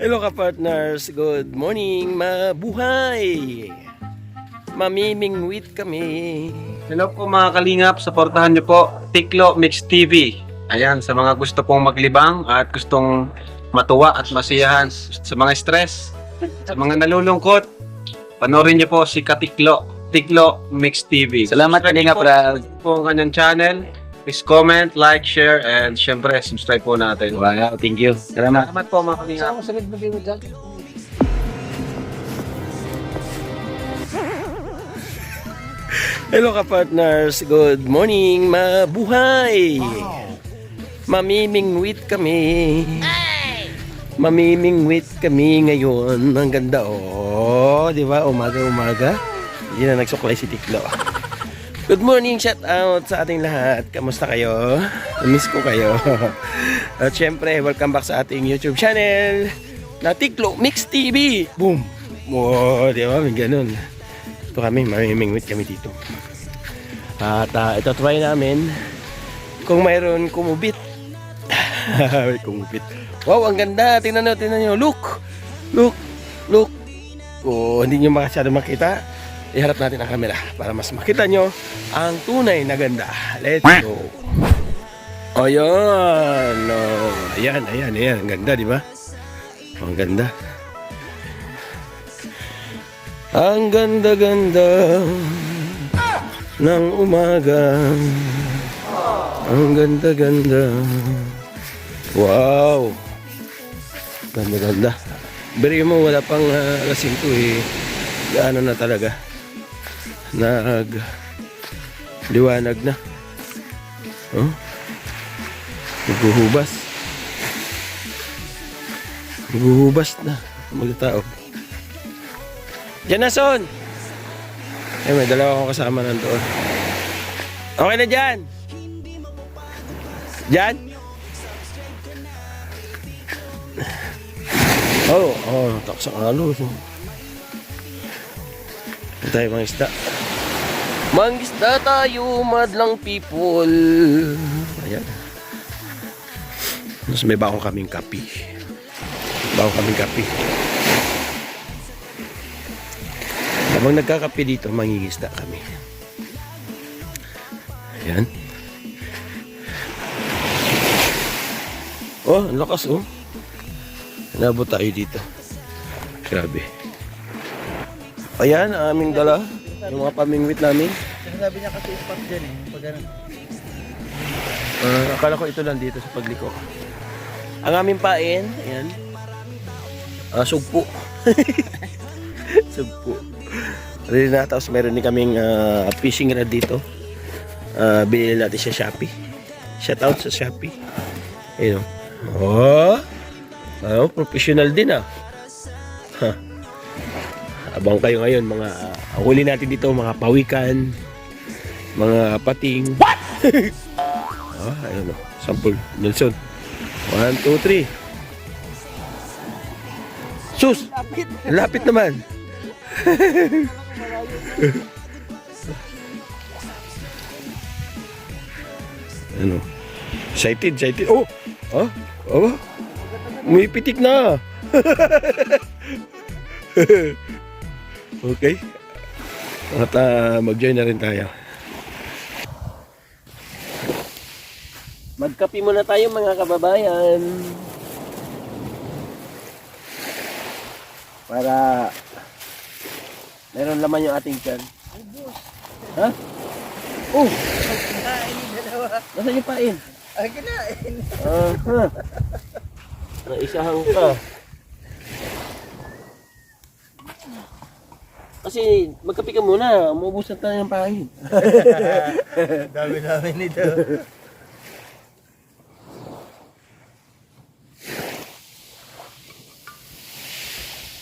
Hello ka-partners, good morning, mabuhay! Mamimingwit kami. Hello po mga kalingap, supportahan niyo po Tiklo Mix TV. Ayan, sa mga gusto pong maglibang at gustong matuwa at masiyahan sa mga stress, sa mga nalulungkot, panoorin niyo po si Katiklo, Tiklo Mix TV. Salamat Kalingap Rab. Po ang kanyang channel. Please comment, like, share, and syempre subscribe po natin. Wow, thank you. Salamat. Salamat po mga kalingap. Hello ka-partners, good morning, mabuhay! Mamimingwit kami. Mamimingwit kami ngayon. Ang ganda, oh. Di ba? Umaga-umaga. Hindi na nagsuklay si Tiklo. Good morning, shout out sa ating lahat. Kamusta kayo? Namiss ko kayo. At syempre, welcome back sa ating YouTube channel na Tiklo Mix TV. Boom! Oh, di ba? May ganun. Ito kami, mamimingwit kami dito. At ito try namin kung mayroon kumubit. May kumubit. Wow, ang ganda. Tingnan nyo. Look! Look! Look! Oh, hindi nyo masyado makita. Iharap natin ang camera para mas makita nyo ang tunay na ganda. Let's go! Ayan! Oh, ayan. Ang ganda, di ba? Oh, ang ganda. Ang ganda-ganda ng umaga. Ang ganda-ganda. Wow! Ganda-ganda. Beri mo, wala pang alas 5 eh. Gaano na talaga. Liwanag na. Oh? Maghuhubas na mga tao. Diyan na, Son! May dalawa akong kasama nandoon. Okay na dyan! Dyan? Taksa ang halo. Ito tayo mga isda. Mangisda tayo, madlang people. Ayan. Mas may bakong kaming kapi. Habang nagkakape dito, mangingisda kami. Ayan. Oh, ang lakas oh. Nabot tayo dito. Grabe. Ayan, ang aming dala. Yung mga pamingwit namin. Sinasabi niya kasi spot dyan eh. Pag ganun. Akala ko ito lang dito sa pagliko. Ang aming pain, ayan. Sugpo. Sugpo. Rin na, tapos meron din kaming fishing rod dito. Binili natin sa Shopee. Shout out sa Shopee. Ayun. Professional din ah. Abang kayo ngayon mga huli natin dito, mga pawikan, mga pating. What? Ayun o. Sample. Nelson. 1, 2, 3. Sus! Lapit naman. Ano? Excited. Oh! May pitik na. Okay. At mag-join na rin tayo. Magkape muna tayo mga kababayan. Para meron laman yung ating tiyan. Ha? Oh! Nasaan yung pain? Ay, kinain. Naisahan ka. Kasi magkape ka muna, maubusan tayo ng pain. Dami nito.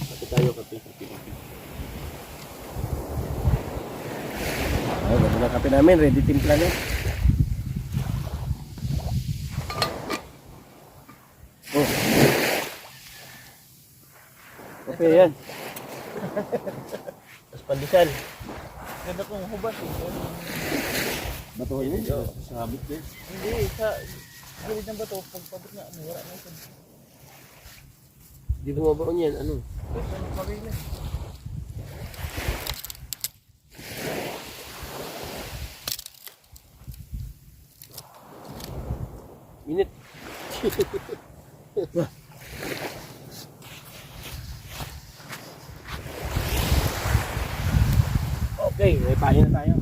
Kape tayo, kape. Ganda na kape namin, ready timpla na. Oh. Kape yan. Tapos pandesal. Ganda kong hubat eh. Bato yun, sabit din. Hindi, sa gilid ng bato, pagpabot na, wala na ito. Di bumabaon yan, ano? Minute. Okay, may pahin na tayo.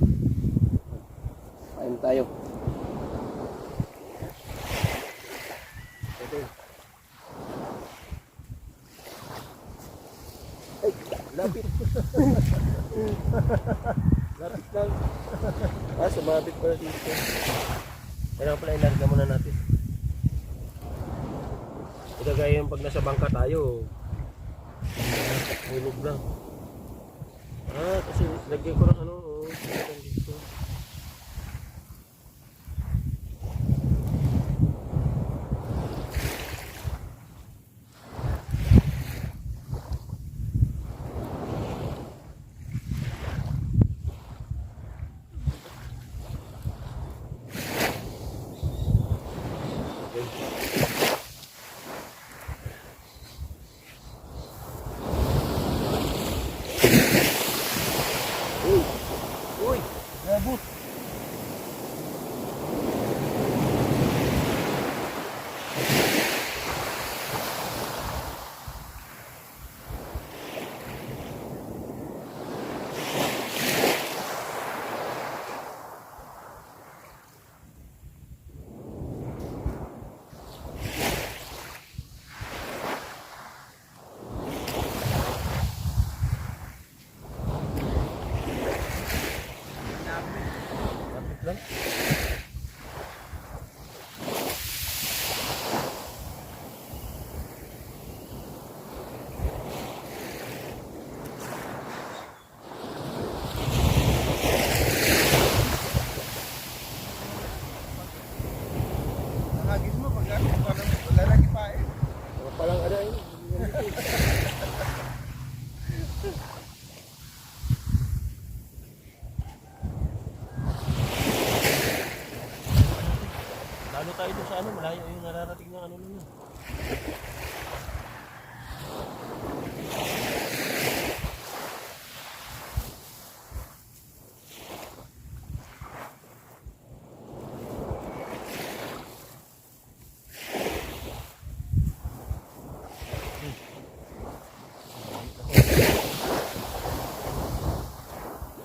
Pahin tayo. Okay. Ay, lapit. Lapit lang. Sumabit pala dito. Kailangan pala ilarga muna natin. Kagaya yung pag nasa bangka tayo, hulog lang. Kasi lagyan ko ng ano, dito. Uy! Nabot! Lapit lang. Nakagis mo pag parang wala lagi pa eh. Palang ada ini. Lalo tayo doon sa ano, malayo yung nararating ng ano nun.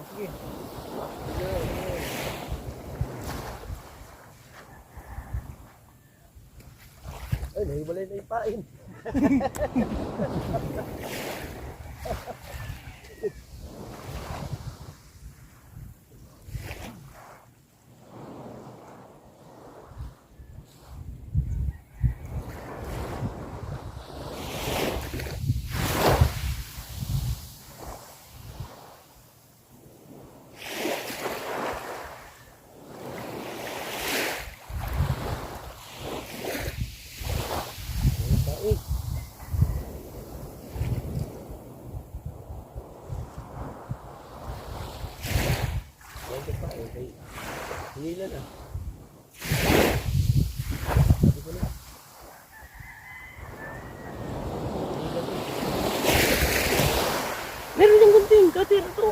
Sige. Ay, nahibalay na yung pain. Pain. Yan ka pain. Hinila na. Sabi ko na. Hinila na. Meron yung gunting. Katir ito.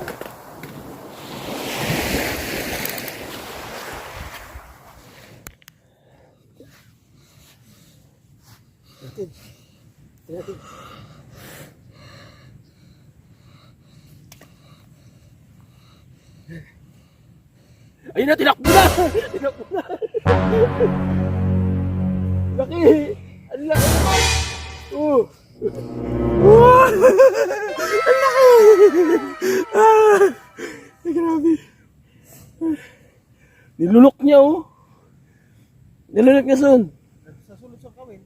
Natin. Natin. Ayun na, tinakbo na! Tinakbo na! Laki! Ang laki! Oh! Oh! Ang laki! Ah! Ay, grabe! Nilulok niya, oh! Nilulok niya, son! Sa sulod sa kawin.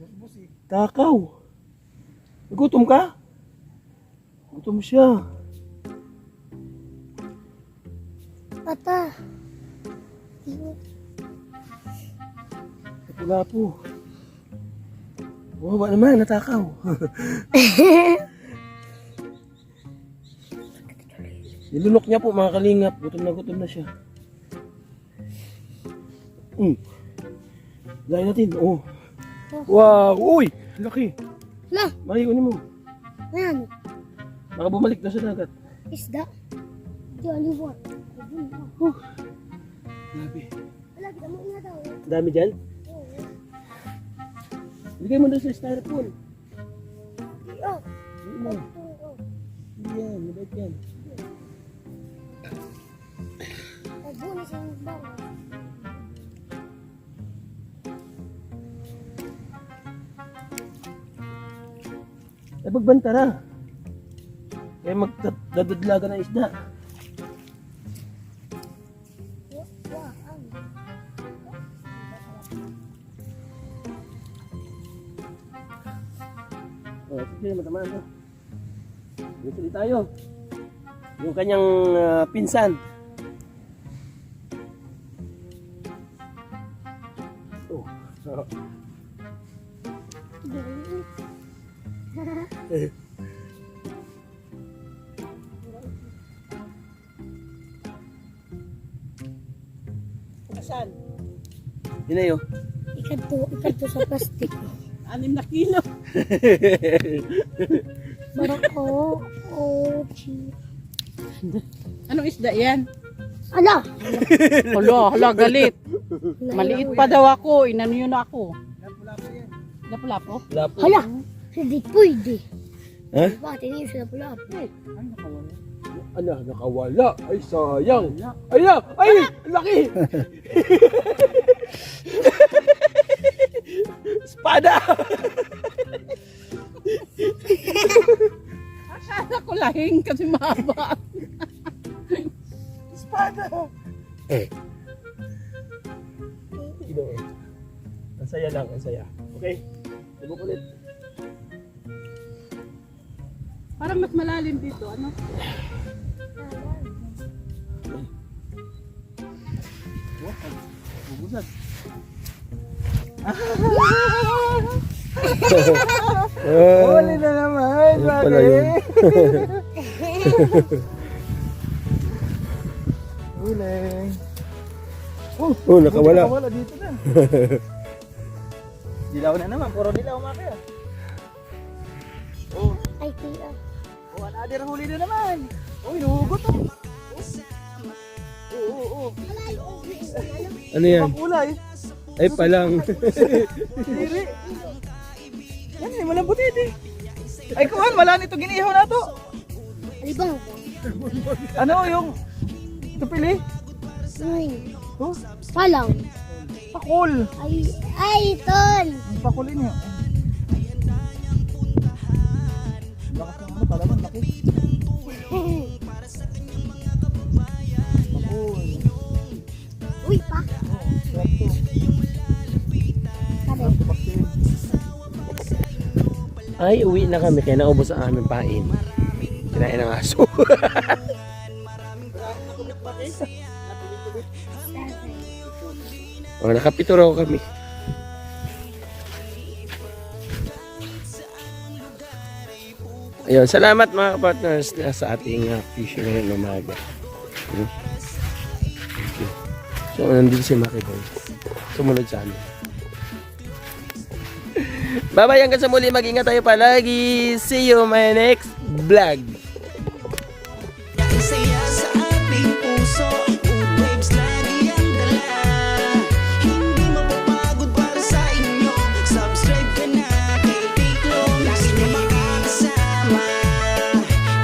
Bus-bus eh. Takaw! Nagutom ka? Gutom siya. Papa. Wala po. Wawa naman, natakaw. Nilunok niya po mga kalingap. Gutom na siya. Gaya natin. Oh. Wow. Uy! Laki. Lah, Mari, kunin mo. ayan. Baka bumalik na sa dagat. Isda. Di aliwat. Grabe. Wala, kita mo nga daw. Dami dyan. Bigay mo doon sa styrofoam. Oh, Hindi mo. Hindi yan, mabait yan. nagbunis ang bang. Eh, pagbanta na. Kaya magdadadlaga ng isda. Oh, sige, matamaan to. Dito ulit tayo. Yung kanyang pinsan. Oh. Saan? Yun na yun. Ikat sa plastic. 6 na kilo. Barako. Oh, chi. Anong isda yan? Ala! Hala, galit. Maliit pa daw ako. Inano yun ako. Lapu-lapo? Lapo. Hala! Hindi pwede. Ha? Bakit hindi sila pula? Ano nakawala? Ano, nakawala. Ay, sayang. Ay, na! Ay! Laki! Espada! Akala ko lahing kasi mahaba. Espada! Ino. Ang saya lang, ang saya. Okay? Subok ulit. Parang mas malalim dito. Ano? Bubusag. Huli na naman. Ano pala yun? Huli. Oh, nakawala. Wala dito na. Dilaw na naman. Puro dilaw maki. Ay, tira. Oh, another huli na naman. Oh, inuhugot oh. Oo. Ano yan? Kulay. Ay, palang. Diri. Yan eh, malambot eh. Ay, kuhan, wala nito ginihaw na to. Alibang. Ano yung tupili? Ay, Oh, palang. pakul. Ay, ton. Ang pakulin niya. Lakas ng ano, palaman, laki. Pakul. Uy, pa. Oh, swerte. Sabi. Swerte bakti. Ay, uwi na kami kaya naubos ang aming pain. Kinain ng aso. Oh, nakapito raw kami. Ayun, salamat mga partners sa ating fishing ngayong umaga. Thank you. So, nandun si Maki Boy. Sumunod sa amin. Bye-bye hanggang sa muli. Mag-ingat tayo palagi. See you my next vlog.